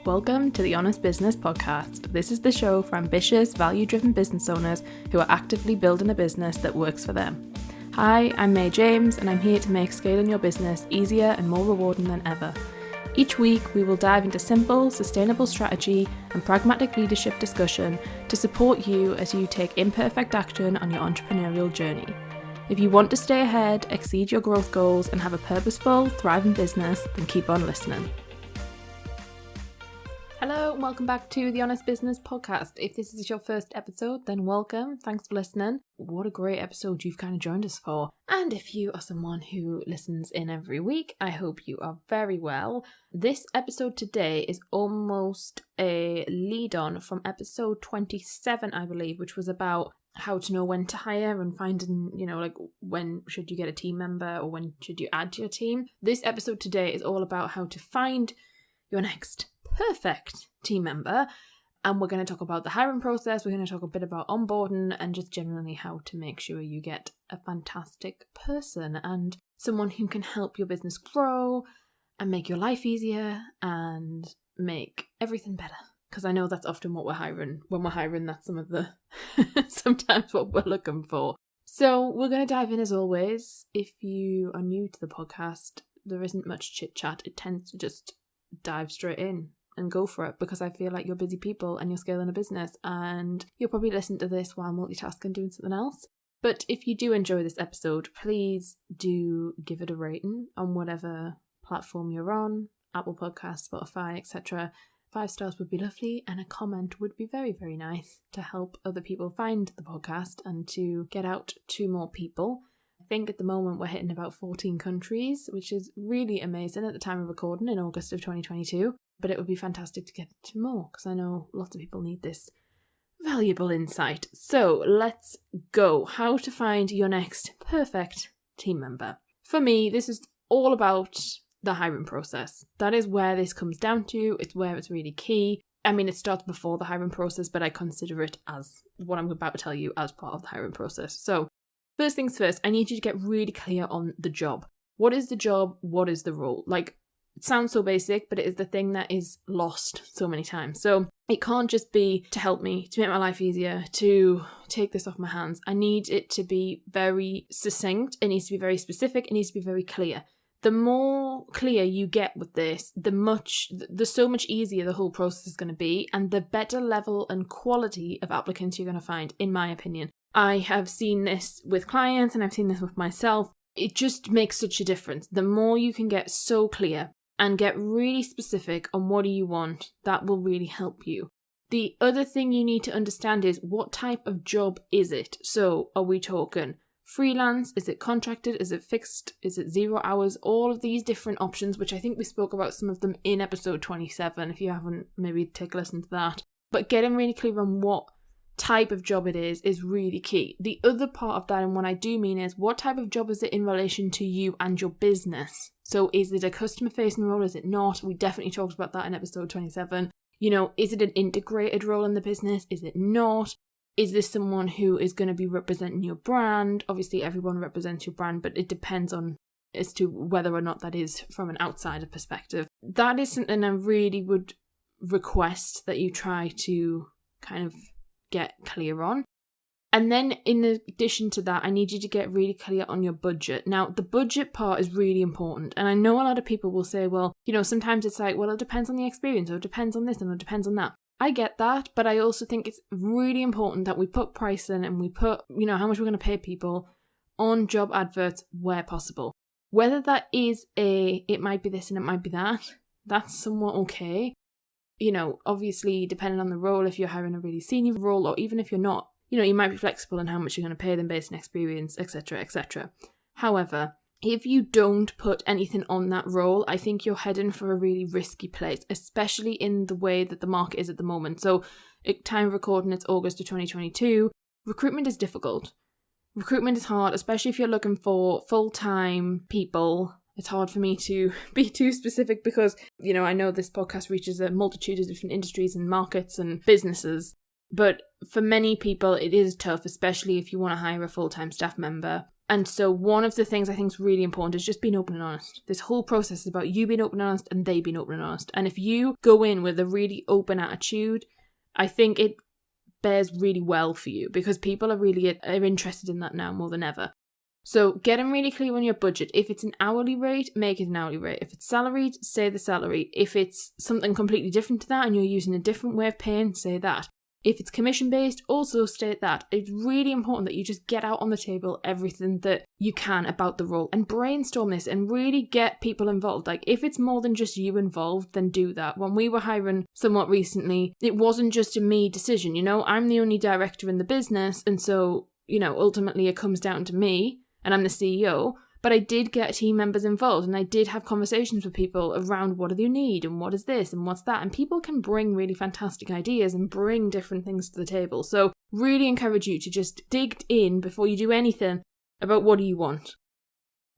Welcome to the Honest Business Podcast. This is the show for ambitious, value-driven business owners who are actively building a business that works for them. Hi, I'm May James, and I'm here to make scaling your business easier and more rewarding than ever. Each week, we will dive into simple, sustainable strategy and pragmatic leadership discussion to support you as you take imperfect action on your entrepreneurial journey. If you want to stay ahead, exceed your growth goals, and have a purposeful, thriving business, then keep on listening. Hello and welcome back to the Honest Business Podcast. If this is your first episode, then welcome. Thanks for listening. What a great episode you've kind of joined us for. And if you are someone who listens in every week, I hope you are very well. This episode today is almost a lead-on from episode 27, I believe, which was about how to know when to hire and finding, when should you get a team member or when should you add to your team. This episode today is all about how to find your next perfect team member, and we're going to talk about the hiring process. We're going to talk a bit about onboarding and just generally how to make sure you get a fantastic person and someone who can help your business grow and make your life easier and make everything better, because I know that's often what we're hiring. When we're hiring, that's some of the sometimes what we're looking for. So we're going to dive in as always. If you are new to the podcast, there isn't much chit chat. It tends to just dive straight in and go for it, because I feel like you're busy people and you're scaling a business and you'll probably listen to this while multitasking doing something else. But if you do enjoy this episode, please do give it a rating on whatever platform you're on, Apple Podcasts, Spotify, etc. 5 stars would be lovely, and a comment would be very, very nice to help other people find the podcast and to get out to more people. I think at the moment we're hitting about 14 countries, which is really amazing at the time of recording in August of 2022. But it would be fantastic to get to more, because I know lots of people need this valuable insight. So let's go. How to find your next perfect team member. For me, this is all about the hiring process. That is where this comes down to. It's where it's really key. I mean, it starts before the hiring process, but I consider it as what I'm about to tell you as part of the hiring process. So first things first, I need you to get really clear on the job. What is the job? What is the role? It sounds so basic, but it is the thing that is lost so many times. So it can't just be to help me, to make my life easier, to take this off my hands. I need it to be very succinct. It needs to be very specific. It needs to be very clear. The more clear you get with this, the so much easier the whole process is going to be, and the better level and quality of applicants you're going to find, in my opinion. I have seen this with clients and I've seen this with myself. It just makes such a difference. The more you can get so clear and get really specific on what do you want, that will really help you. The other thing you need to understand is, what type of job is it? So are we talking freelance? Is it contracted? Is it fixed? Is it 0 hours? All of these different options, which I think we spoke about some of them in episode 27. If you haven't, maybe take a listen to that. But getting really clear on what type of job it is really key. The other part of that, and what I do mean, is what type of job is it in relation to you and your business? So is it a customer facing role? Is it not? We definitely talked about that in episode 27. Is it an integrated role in the business? Is it not? Is this someone who is going to be representing your brand? Obviously everyone represents your brand, but it depends on as to whether or not that is from an outsider perspective. That is something I really would request that you try to kind of get clear on. And then in addition to that, I need you to get really clear on your budget. Now, the budget part is really important. And I know a lot of people will say, well, sometimes it's like, well, it depends on the experience, or it depends on this, and it depends on that. I get that, but I also think it's really important that we put pricing and we put, how much we're going to pay people on job adverts where possible. Whether that is it might be this and it might be that, that's somewhat okay. Obviously, depending on the role, if you're hiring a really senior role, or even if you're not, you might be flexible in how much you're going to pay them based on experience, etc., etc. However, if you don't put anything on that role, I think you're heading for a really risky place, especially in the way that the market is at the moment. So, at time of recording, it's August of 2022. Recruitment is difficult. Recruitment is hard, especially if you're looking for full-time people. It's hard for me to be too specific because, I know this podcast reaches a multitude of different industries and markets and businesses. But for many people, it is tough, especially if you want to hire a full-time staff member. And so one of the things I think is really important is just being open and honest. This whole process is about you being open and honest and they being open and honest. And if you go in with a really open attitude, I think it bears really well for you, because people are interested in that now more than ever. So getting really clear on your budget. If it's an hourly rate, make it an hourly rate. If it's salaried, say the salary. If it's something completely different to that and you're using a different way of paying, say that. If it's commission-based, also state that. It's really important that you just get out on the table everything that you can about the role and brainstorm this and really get people involved. Like, if it's more than just you involved, then do that. When we were hiring somewhat recently, it wasn't just a me decision, I'm the only director in the business, and so, ultimately it comes down to me, and I'm the CEO. But I did get team members involved, and I did have conversations with people around what do you need and what is this and what's that. And people can bring really fantastic ideas and bring different things to the table. So really encourage you to just dig in before you do anything about what do you want.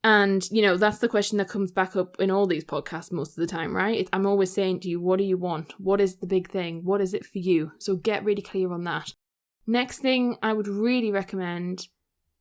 And, that's the question that comes back up in all these podcasts most of the time, right? I'm always saying to you, what do you want? What is the big thing? What is it for you? So get really clear on that. Next thing I would really recommend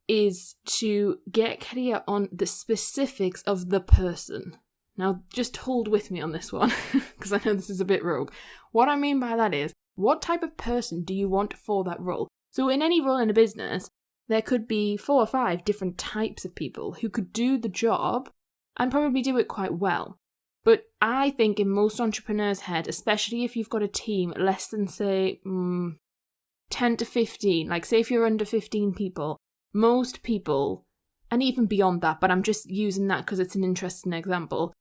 is to get clear on the specifics of the person. Now, just hold with me on this one, because I know this is a bit rogue. What I mean by that is, what type of person do you want for that role? So in any role in a business, there could be 4 or 5 different types of people who could do the job and probably do it quite well. But I think in most entrepreneurs' head, especially if you've got a team less than, say, 10 to 15, like say if you're under 15 people, most people, and even beyond that, but I'm just using that because it's an interesting example,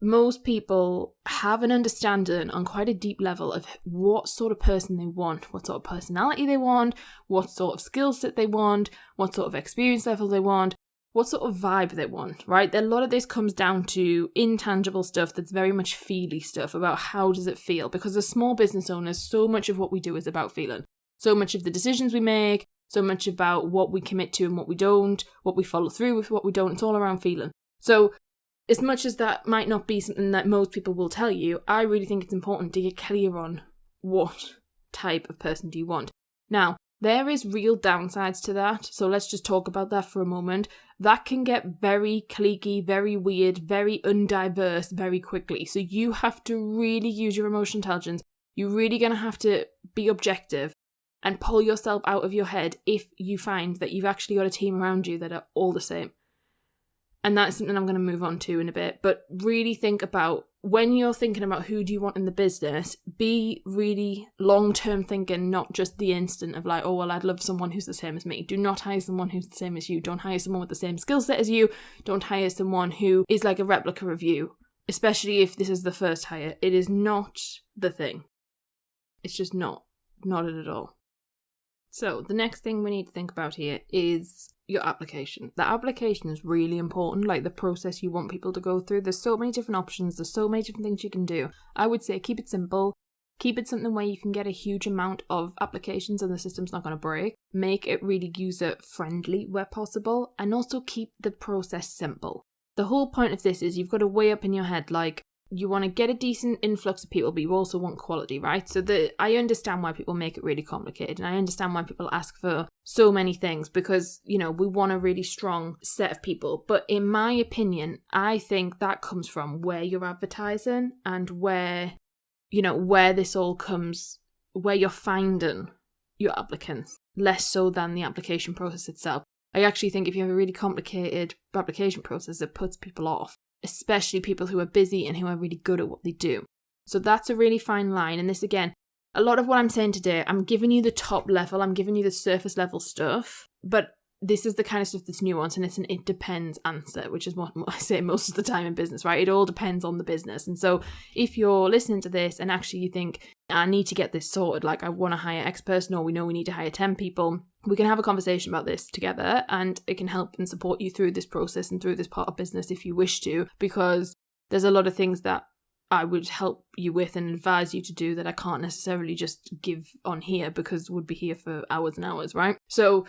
most people have an understanding on quite a deep level of what sort of person they want, what sort of personality they want, what sort of skill set they want, what sort of experience level they want, what sort of vibe they want, right? A lot of this comes down to intangible stuff that's very much feely stuff about how does it feel, because as small business owners, so much of what we do is about feeling. So much of the decisions we make, so much about what we commit to and what we don't, what we follow through with, what we don't, it's all around feeling. So as much as that might not be something that most people will tell you, I really think it's important to get clear on what type of person do you want. Now, there is real downsides to that, so let's just talk about that for a moment. That can get very cliquey, very weird, very undiverse very quickly. So you have to really use your emotional intelligence. You're really going to have to be objective and pull yourself out of your head if you find that you've actually got a team around you that are all the same. And that's something I'm going to move on to in a bit. But really think about, when you're thinking about who do you want in the business, be really long-term thinking, not just the instant of like, oh, well, I'd love someone who's the same as me. Do not hire someone who's the same as you. Don't hire someone with the same skill set as you. Don't hire someone who is like a replica of you, especially if this is the first hire. It is not the thing. It's just not it at all. So the next thing we need to think about here is your application. The application is really important, like the process you want people to go through. There's so many different options. There's so many different things you can do. I would say keep it simple. Keep it something where you can get a huge amount of applications and the system's not going to break. Make it really user-friendly where possible. And also keep the process simple. The whole point of this is you've got to weigh up in your head, like, you want to get a decent influx of people, but you also want quality, right? So I understand why people make it really complicated, and I understand why people ask for so many things, because, we want a really strong set of people. But in my opinion, I think that comes from where you're advertising and where this all comes, where you're finding your applicants, less so than the application process itself. I actually think if you have a really complicated application process, it puts people off, especially people who are busy and who are really good at what they do. So that's a really fine line. And this, again, a lot of what I'm saying today, I'm giving you the top level, I'm giving you the surface level stuff, but this is the kind of stuff that's nuanced, and it's an it depends answer, which is what I say most of the time in business, right? It all depends on the business. And so if you're listening to this and actually you think, I need to get this sorted, like I want to hire X person, or we know we need to hire 10 people, we can have a conversation about this together, and it can help and support you through this process and through this part of business if you wish to, because there's a lot of things that I would help you with and advise you to do that I can't necessarily just give on here, because we'd be here for hours and hours, right? So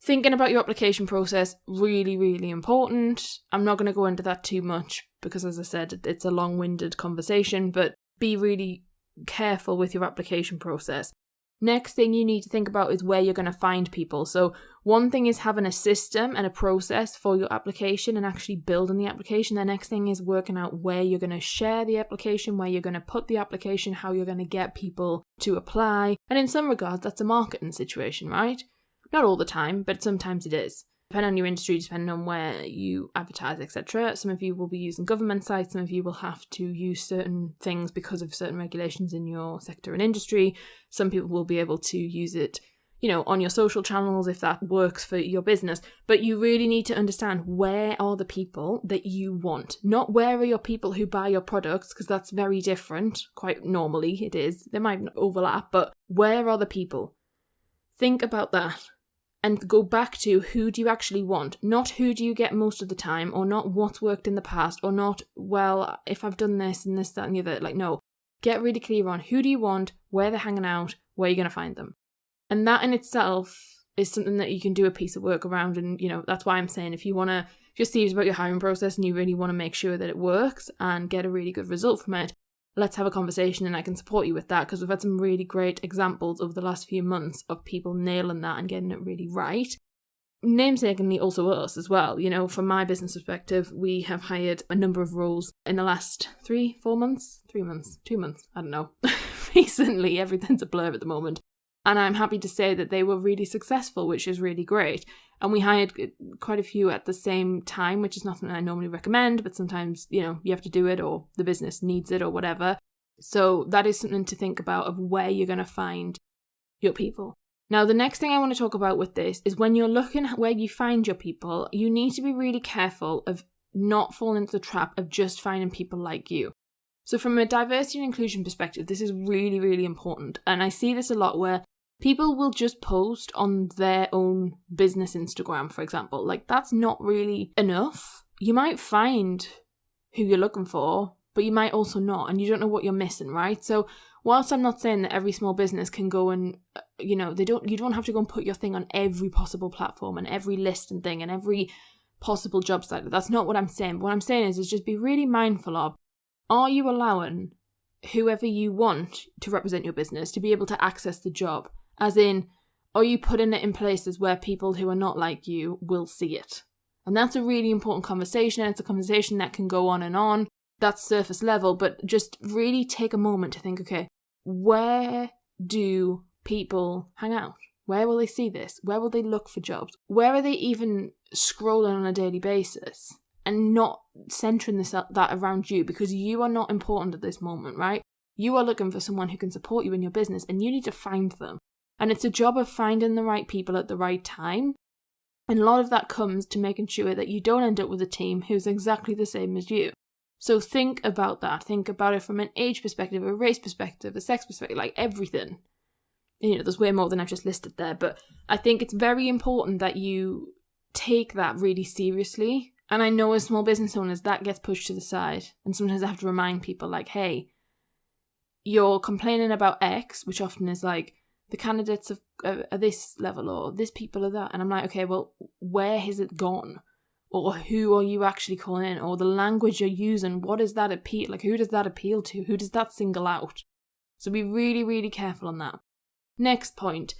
thinking about your application process, really, really important. I'm not going to go into that too much because, as I said, it's a long-winded conversation, but be really careful with your application process. Next thing you need to think about is where you're going to find people. So one thing is having a system and a process for your application and actually building the application. The next thing is working out where you're going to share the application, where you're going to put the application, how you're going to get people to apply. And in some regards, that's a marketing situation, right? Not all the time, but sometimes it is. Depending on your industry, depending on where you advertise, etc. Some of you will be using government sites, some of you will have to use certain things because of certain regulations in your sector and industry. Some people will be able to use it, on your social channels if that works for your business. But you really need to understand where are the people that you want. Not where are your people who buy your products, because that's very different. Quite normally it is. They might overlap, but where are the people? Think about that. And go back to who do you actually want, not who do you get most of the time, or not what's worked in the past, or not, well, if I've done this and this, that and the other. Like, no, get really clear on who do you want, where they're hanging out, where you're going to find them. And that in itself is something that you can do a piece of work around. And, that's why I'm saying if you're serious about your hiring process and you really want to make sure that it works and get a really good result from it, let's have a conversation and I can support you with that, because we've had some really great examples over the last few months of people nailing that and getting it really right. Namesakingly also us as well. From my business perspective, we have hired a number of roles in the last 2 months, I don't know. Recently, everything's a blur at the moment. And I'm happy to say that they were really successful, which is really great. And we hired quite a few at the same time, which is not something I normally recommend, but sometimes, you have to do it or the business needs it or whatever. So that is something to think about of where you're going to find your people. Now, the next thing I want to talk about with this is when you're looking at where you find your people, you need to be really careful of not falling into the trap of just finding people like you. So from a diversity and inclusion perspective, this is really, really important. And I see this a lot where people will just post on their own business Instagram, for example. Like, that's not really enough. You might find who you're looking for, but you might also not, and you don't know what you're missing, right? So whilst I'm not saying that every small business can go and, you don't have to go and put your thing on every possible platform and every list and thing and every possible job site. That's not what I'm saying. But what I'm saying is just be really mindful of, are you allowing whoever you want to represent your business to be able to access the job? As in, are you putting it in places where people who are not like you will see it? And that's a really important conversation. It's a conversation that can go on and on. That's surface level, but just really take a moment to think, okay, where do people hang out? Where will they see this? Where will they look for jobs? Where are they even scrolling on a daily basis? And not centering that around you, because you are not important at this moment, right? You are looking for someone who can support you in your business, and you need to find them. And it's a job of finding the right people at the right time. And a lot of that comes to making sure that you don't end up with a team who's exactly the same as you. So think about that. Think about it from an age perspective, a race perspective, a sex perspective, like everything. There's way more than I've just listed there. But I think it's very important that you take that really seriously. And I know as small business owners, that gets pushed to the side. And sometimes I have to remind people like, hey, you're complaining about X, which often is like, the candidates are this level or this people are that. And I'm like, okay, well, where has it gone? Or who are you actually calling in? Or the language you're using, what does that appeal? Like, who does that appeal to? Who does that single out? So be really, really careful on that. Next point,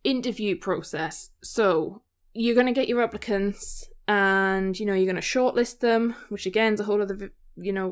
interview process. So you're going to get your applicants and, you're going to shortlist them, which again is a whole other,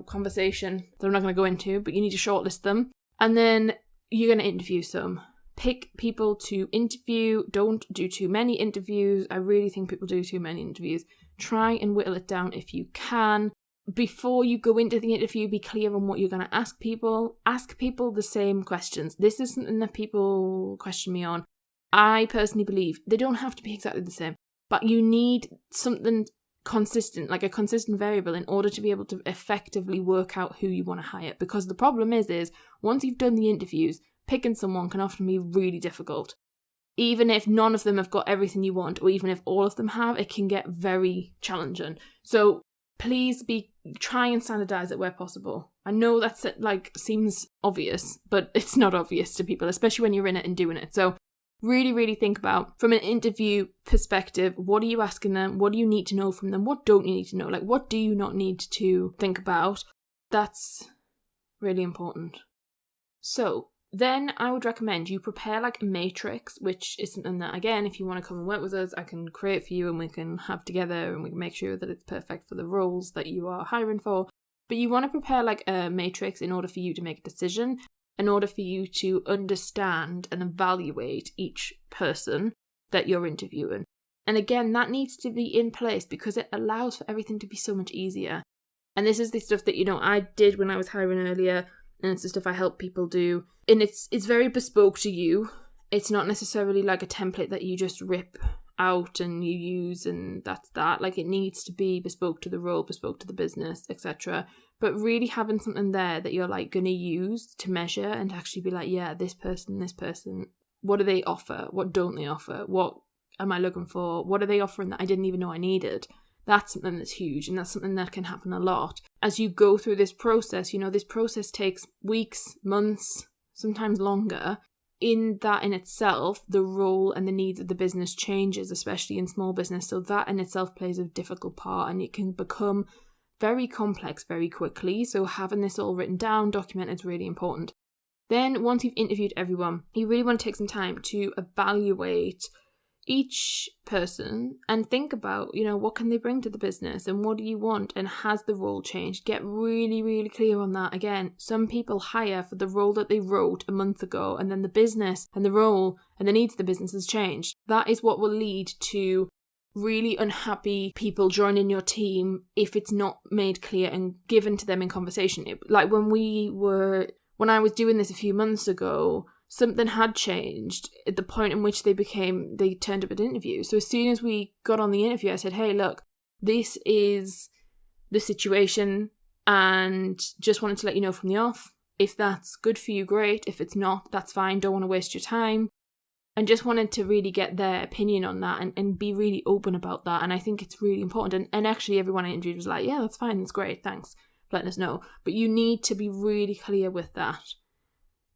conversation that I'm not going to go into, but you need to shortlist them. And then you're going to interview some. Pick people to interview. Don't do too many interviews. I really think people do too many interviews. Try and whittle it down if you can. Before you go into the interview, be clear on what you're going to ask people. Ask people the same questions. This is something that people question me on. I personally believe they don't have to be exactly the same, but you need something consistent, like a consistent variable, in order to be able to effectively work out who you want to hire. Because the problem is once you've done the interviews, picking someone can often be really difficult. Even if none of them have got everything you want, or even if all of them have, it can get very challenging. So please try and standardize it where possible. I know that's seems obvious, but it's not obvious to people, especially when you're in it and doing it. So really, really think about, from an interview perspective, what are you asking them? What do you need to know from them? What don't you need to know? Like, what do you not need to think about? That's really important. So Then I would recommend you prepare like a matrix, which is something that, again, if you want to come and work with us, I can create for you and we can have together and we can make sure that it's perfect for the roles that you are hiring for. But you want to prepare like a matrix in order for you to make a decision, in order for you to understand and evaluate each person that you're interviewing. And again, that needs to be in place because it allows for everything to be so much easier. And this is the stuff that, I did when I was hiring earlier, and it's the stuff I help people do. And it's very bespoke to you. It's not necessarily like a template that you just rip out and you use and that's that. Like, it needs to be bespoke to the role, bespoke to the business, etc. But really having something there that you're like going to use to measure and to actually be like, yeah, this person, what do they offer? What don't they offer? What am I looking for? What are they offering that I didn't even know I needed? That's something that's huge, and that's something that can happen a lot. As you go through this process, this process takes weeks, months, sometimes longer. In that in itself, the role and the needs of the business changes, especially in small business. So that in itself plays a difficult part, and it can become very complex very quickly. So having this all written down, documented, is really important. Then once you've interviewed everyone, you really want to take some time to evaluate each person and think about, what can they bring to the business and what do you want and has the role changed? Get really, really clear on that. Again, some people hire for the role that they wrote a month ago and then the business and the role and the needs of the business has changed. That is what will lead to really unhappy people joining your team if it's not made clear and given to them in conversation. Like when I was doing this a few months ago, something had changed at the point in which they turned up at interview. So as soon as we got on the interview, I said, hey, look, this is the situation and just wanted to let you know from the off. If that's good for you, great. If it's not, that's fine. Don't want to waste your time. And just wanted to really get their opinion on that and be really open about that. And I think it's really important. And actually everyone I interviewed was like, yeah, that's fine. That's great. Thanks for letting us know. But you need to be really clear with that,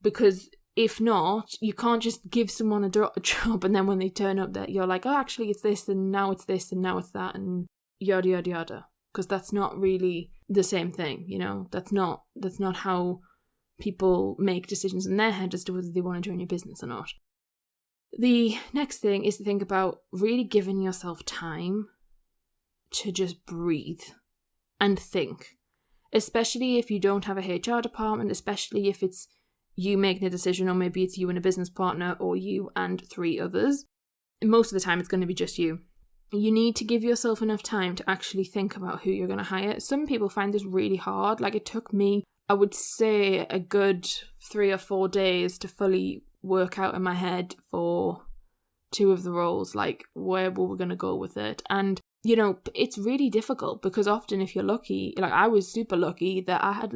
because if not, you can't just give someone a job and then when they turn up that you're like, oh, actually it's this and now it's this and now it's that and yada, yada, yada. Because that's not really the same thing, That's not how people make decisions in their head as to whether they want to join your business or not. The next thing is to think about really giving yourself time to just breathe and think. Especially if you don't have a HR department, especially if it's you making a decision, or maybe it's you and a business partner, or you and 3 others. Most of the time it's going to be just you. You need to give yourself enough time to actually think about who you're going to hire. Some people find this really hard. Like, it took me, I would say, a good 3 or 4 days to fully work out in my head for 2 of the roles, like where were we going to go with it. And it's really difficult because often if you're lucky, like I was super lucky that I had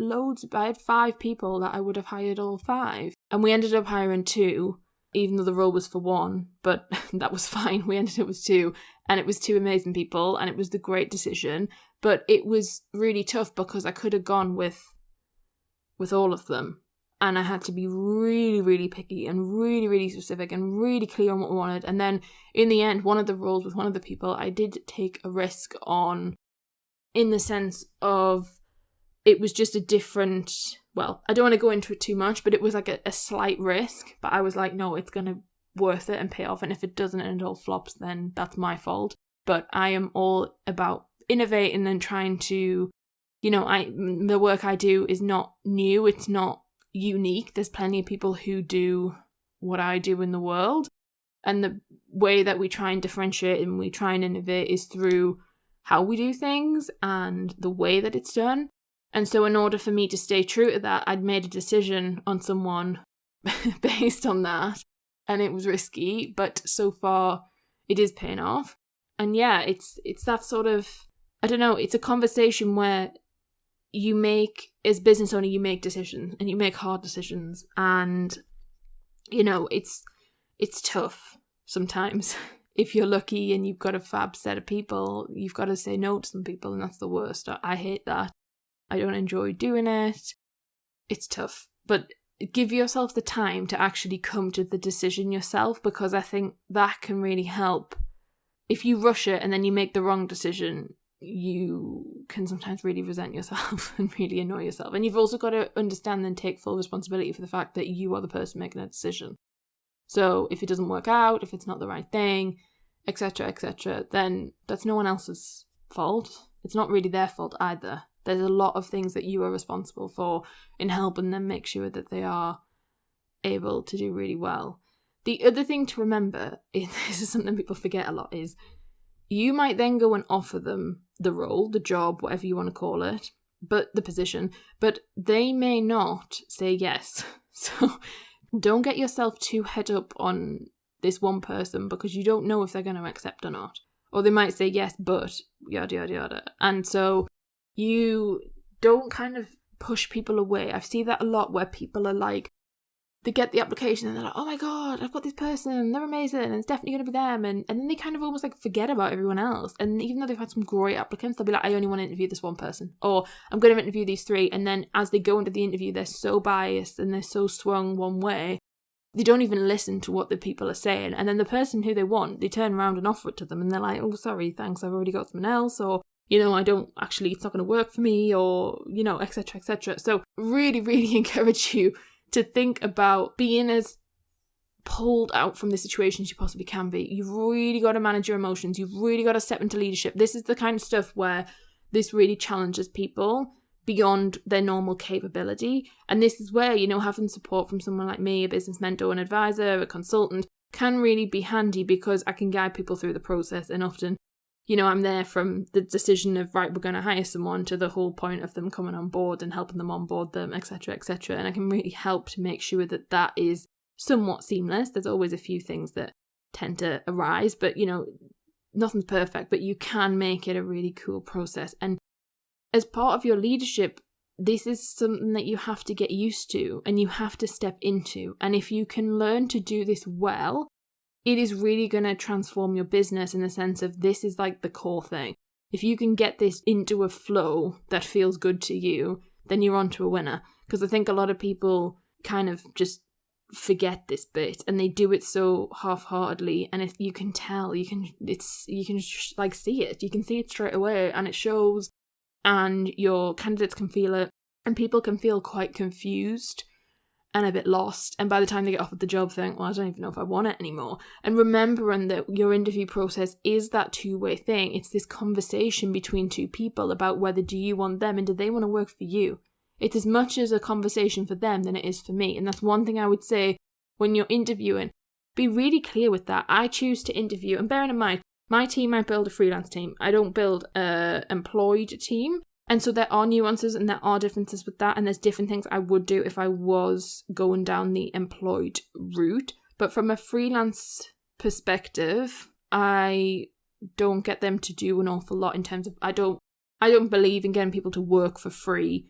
5 people that I would have hired all 5. And we ended up hiring 2, even though the role was for 1, but that was fine. We ended up with 2 and it was 2 amazing people and it was the great decision. But it was really tough because I could have gone with all of them. And I had to be really, really picky and really, really specific and really clear on what we wanted. And then in the end, one of the roles with one of the people, I did take a risk on, in the sense of it was just a different, well, I don't want to go into it too much, but it was like a slight risk. But I was like, no, it's going to worth it and pay off. And if it doesn't and it all flops, then that's my fault. But I am all about innovating and trying to, the work I do is not new. It's not unique. There's plenty of people who do what I do in the world, and the way that we try and differentiate and we try and innovate is through how we do things and the way that it's done. And so in order for me to stay true to that, I'd made a decision on someone based on that, and it was risky, but so far it is paying off. And yeah, it's that sort of, I don't know, it's a conversation where you make, as business owner, you make decisions and you make hard decisions, and it's tough sometimes. If you're lucky and you've got a fab set of people, you've got to say no to some people, and that's the worst. I hate that. I don't enjoy doing it. It's tough, but give yourself the time to actually come to the decision yourself, because I think that can really help. If you rush it and then you make the wrong decision, you can sometimes really resent yourself and really annoy yourself. And you've also got to understand and take full responsibility for the fact that you are the person making a decision. So if it doesn't work out, if it's not the right thing, etc., then that's no one else's fault. It's not really their fault either. There's a lot of things that you are responsible for in helping them make sure that they are able to do really well. The other thing to remember, this is something people forget a lot, is you might then go and offer them the role, the job, whatever you want to call it, but the position, but they may not say yes. So don't get yourself too head up on this one person because you don't know if they're going to accept or not. Or they might say yes, but yada, yada, yada. And so you don't kind of push people away. I see that a lot where people are like, they get the application and they're like, oh my God, I've got this person, they're amazing, and it's definitely going to be them. And then they kind of almost like forget about everyone else. And even though they've had some great applicants, they'll be like, I only want to interview this one person. Or I'm going to interview these 3. And then as they go into the interview, they're so biased and they're so swung one way, they don't even listen to what the people are saying. And then the person who they want, they turn around and offer it to them. And they're like, oh, sorry, thanks, I've already got someone else. Or, I don't actually, it's not going to work for me. Or, etc. So really, really encourage you to think about being as pulled out from the situation as you possibly can be. You've really got to manage your emotions. You've really got to step into leadership. This is the kind of stuff where this really challenges people beyond their normal capability. And this is where, having support from someone like me, a business mentor, an advisor, a consultant, can really be handy because I can guide people through the process. And often, I'm there from the decision of, right, we're going to hire someone to the whole point of them coming on board and helping them onboard them, etc. And I can really help to make sure that that is somewhat seamless. There's always a few things that tend to arise, but, nothing's perfect, but you can make it a really cool process. And as part of your leadership, this is something that you have to get used to and you have to step into. And if you can learn to do this well, it is really going to transform your business in the sense of this is like the core thing. If you can get this into a flow that feels good to you, then you're on to a winner. Because I think a lot of people kind of just forget this bit and they do it so half-heartedly, and you can tell, you can like see it. You can see it straight away and it shows, and your candidates can feel it, and people can feel quite confused and a bit lost, and by the time they get offered the job think, well, I don't even know if I want it anymore. And remembering that your interview process is that two-way thing. It's this conversation between two people about whether do you want them and do they want to work for you. It's as much as a conversation for them than it is for me. And that's one thing I would say when you're interviewing. Be really clear with that. I choose to interview, and bearing in mind, my team, I build a freelance team. I don't build an employed team. And so there are nuances and there are differences with that. And there's different things I would do if I was going down the employed route. But from a freelance perspective, I don't get them to do an awful lot in terms of, I don't believe in getting people to work for free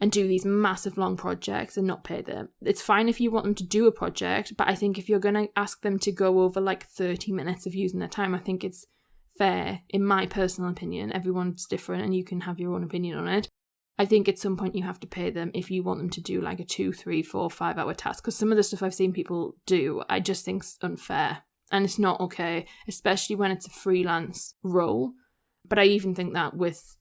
and do these massive long projects and not pay them. It's fine if you want them to do a project, but I think if you're going to ask them to go over like 30 minutes of using their time, I think it's fair, in my personal opinion. Everyone's different and you can have your own opinion on it. I think at some point you have to pay them if you want them to do like a 2, 3, 4, 5 hour task. Because some of the stuff I've seen people do, I just think's unfair. And it's not okay, especially when it's a freelance role. But I even think that with,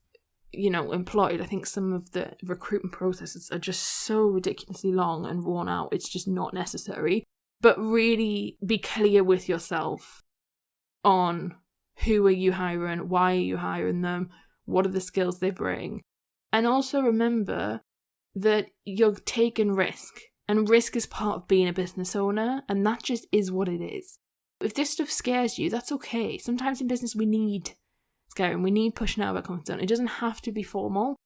employed, I think some of the recruitment processes are just so ridiculously long and worn out. It's just not necessary. But really be clear with yourself on who are you hiring, why are you hiring them, what are the skills they bring. And also remember that you're taking risk. And risk is part of being a business owner, and that just is what it is. If this stuff scares you, that's okay. Sometimes in business we need scaring, we need pushing out of our comfort zone. It doesn't have to be formal.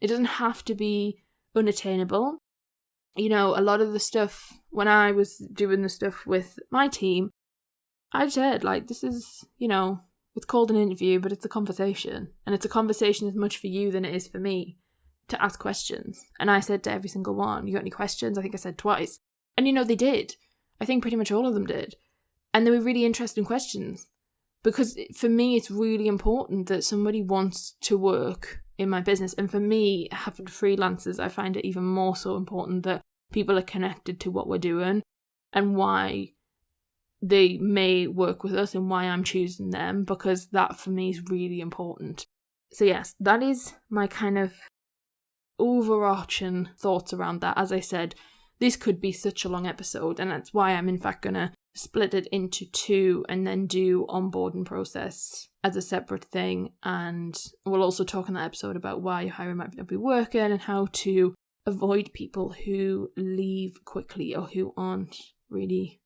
It doesn't have to be unattainable. A lot of the stuff, when I was doing the stuff with my team, I said, this is, it's called an interview, but it's a conversation. And it's a conversation as much for you than it is for me to ask questions. And I said to every single one, you got any questions? I think I said twice. And, they did. I think pretty much all of them did. And they were really interesting questions. Because for me, it's really important that somebody wants to work in my business. And for me, having freelancers, I find it even more so important that people are connected to what we're doing and why they may work with us and why I'm choosing them, because that for me is really important. So yes, that is my kind of overarching thoughts around that. As I said, this could be such a long episode, and that's why I'm in fact going to split it into 2 and then do onboarding process as a separate thing. And we'll also talk in that episode about why your hiring might not be working and how to avoid people who leave quickly or who aren't really,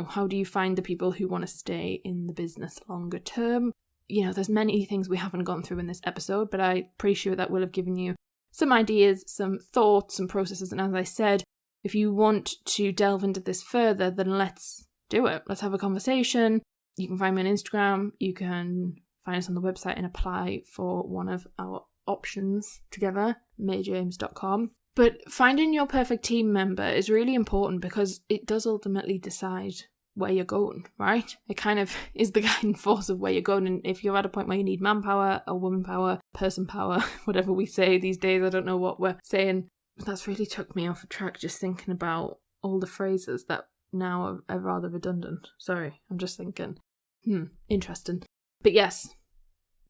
how do you find the people who want to stay in the business longer term? There's many things we haven't gone through in this episode, but I'm pretty sure that will have given you some ideas, some thoughts, some processes. And as I said, if you want to delve into this further, then let's do it. Let's have a conversation. You can find me on Instagram. You can find us on the website and apply for one of our options together, mayjames.com. But finding your perfect team member is really important because it does ultimately decide where you're going, right? It kind of is the guiding force of where you're going. And if you're at a point where you need manpower or woman power, person power, whatever we say these days, I don't know what we're saying. That's really took me off a track just thinking about all the phrases that now are rather redundant. Sorry, I'm just thinking, interesting. But yes,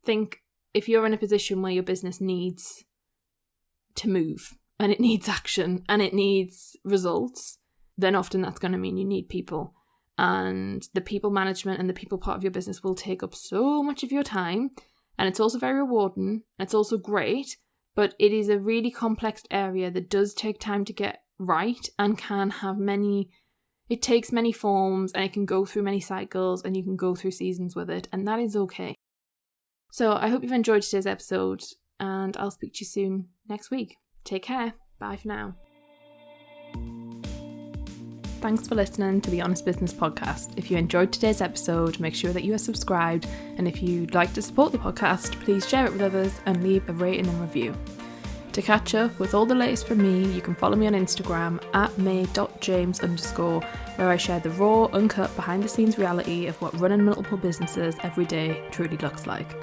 think if you're in a position where your business needs to move and it needs action and it needs results, then often that's going to mean you need people. And the people management and the people part of your business will take up so much of your time. And it's also very rewarding. It's also great. But it is a really complex area that does take time to get right and can have it takes many forms and it can go through many cycles and you can go through seasons with it, and that is okay. So I hope you've enjoyed today's episode, and I'll speak to you soon next week. Take care. Bye for now. Thanks for listening to the Honest Business Podcast. If you enjoyed today's episode, make sure that you are subscribed. And if you'd like to support the podcast, please share it with others and leave a rating and review. To catch up with all the latest from me, you can follow me on Instagram at may.james_, where I share the raw, uncut, behind the scenes reality of what running multiple businesses every day truly looks like.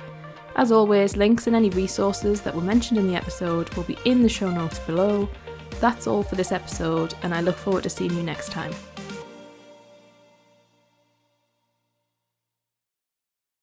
As always, links and any resources that were mentioned in the episode will be in the show notes below. That's all for this episode, and I look forward to seeing you next time.